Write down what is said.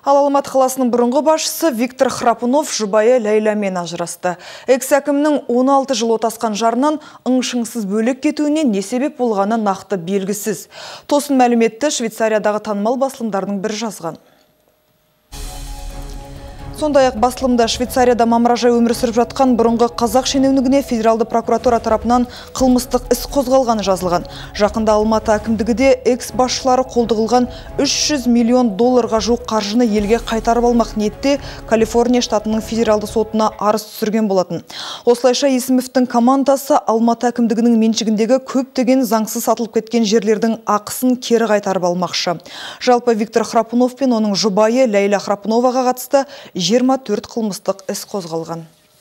Ал Алматы қаласының бұрынғы басшысы Виктор Храпунов жұбайы Ләйламен ажырасты. Экс-әкімнің 16 жыл отасқан жарынан ың-шыңсыз бөлек кетуіне не себеп болғаны нақты белгісіз. Тосын мәліметті Швейцариядағы танымал басылымдардың бірі жазған. Сондай-ақ басылымда Швейцарияда мамыражай өмір сүріп жатқан бұрынғы қазақ шенеунігіне федералды прокуратура тарапынан қылмыстық іс қозғалғаны жазылған. Жақында Алматы әкімдігі де экс-басшылары қолды қылған $300 миллион жуық қаржыны елге қайтарып алмақ ниетте Калифорния штатының федералды сотына арыз түсірген болатын. Осылайша Есімовтің командасы Алматы әкімдігінің меншігіндегі көптеген заңсыз сатылып кеткен жерлердің ақысын кері қайтарып алмақшы. Жалпы Виктор Храпунов пен оның жұбайы Ләйла Храпуноваға қатысты 24 қылмыстық іс қозғалған.